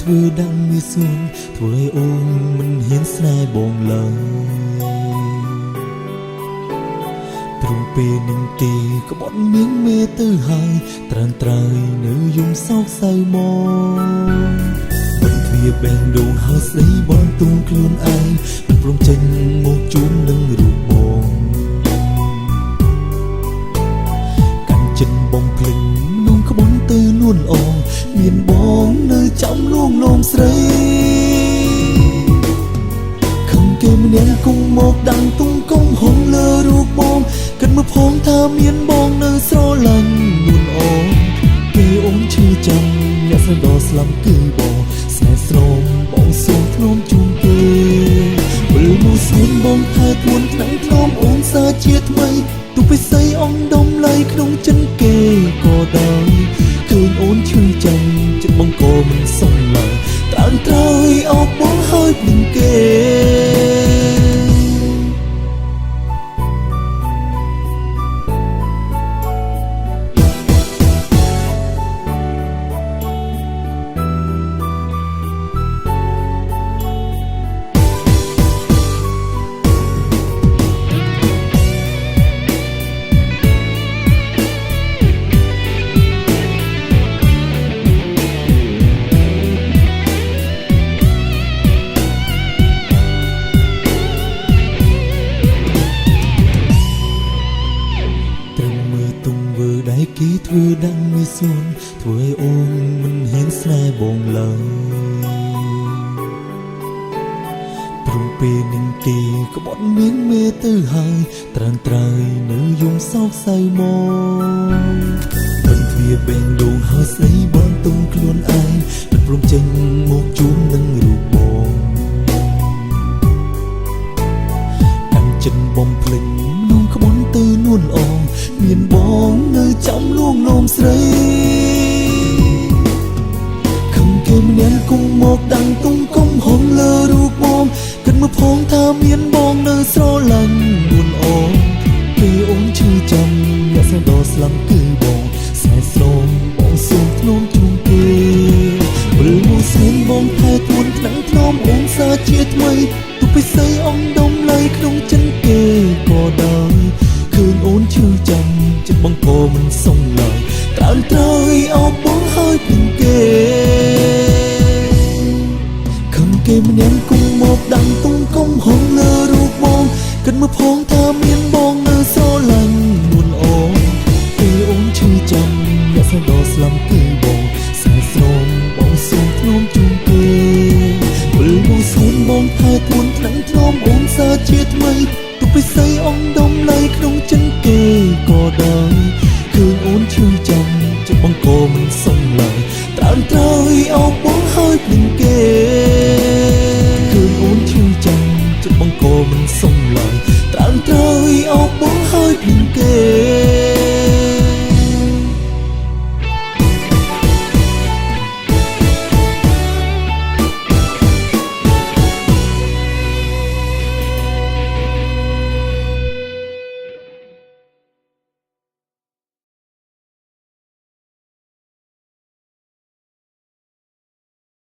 ធ្វើដឹងងាយស្រួលធ្វើឲ្យអូនមិនហ៊ានស្នេហ៍បងឡើយព្រមពេលនឹងទីក្បត់មានមេទៅហើយត្រានត្រើយនៅយំសោកសៅមកមិនទ្វាបែងដងហើយស្ដីបងទុំខ្លួនឯងមិនព្រមចេញមកជួបនឹងរូបបងកាន់ចិនបងភ្លេងនំក្បន់ទៅនួនអងមានបងនៅចំលួងលោមស្រីខំគេម្នាក់គង់មកដាំងទុំកុំហងលើរូបបងគិតមកផងថាមានបងនៅស្រឡាញ់នួនអងគេអូនឈឺចាំអ្នកស្រីដ៏ស្លាប់គឺបងស្នេហ៍ស្រោមបងសូមធ្នមជូនគេវិលមកស្មានបងថែខ្លួនថ្នាក់ធ្នមអូនសាជាថ្មីទុពិសីអងដុំឡៃក្នុងចិនគេក៏ដោយឃើញអូនឈឺចាំចិត្តបងក៏មិនសុំឡើយត្រើយត្រើយអោបបងហើយភ្លេងគេគេធ្វើដឹងងាយស្រួលធ្វើឲ្យអូនមិនហ៊ានស្នេហ៍បងឡើយព្រមពេលនឹងគេក្បត់មានមេទៅហើយត្រានត្រើយនៅយំសោកសៅមកមិនទ្វាបែងដងហើយស្ដីបងទុំខ្លួនឯងមិនព្រមចេញមកជួបនឹងរូបបងកាន់ចិនបំភ្លេចនំក្បន់ទៅនួនអងមានបងនៅចំលួងលោមស្រីខំគេម្នាក់គង់មកដាំងទុំកុំហងលើរូបបងគិតមកផងថាមានបងនៅស្រឡាញ់នួនអងគេអូនឈឺចាំអ្នកស្រីដ៏ស្លាប់គឺបងស្នេហ៍ស្រោមបងសូមធ្នមជូនគេវិលមកស្មានបងថែខ្លួនថ្នាក់ធ្នមអូនសាជាថ្មីទុពិសីអងដុំឡៃក្នុងចិនគេក៏ដោយឃើញអូនឈឺចាំចិត្តបងក៏មិនសុំឡើយត្រើយត្រើយអោបបងហើយភ្លេងគេខំគេម្នាក់គង់មកដាំងទុំកុំហង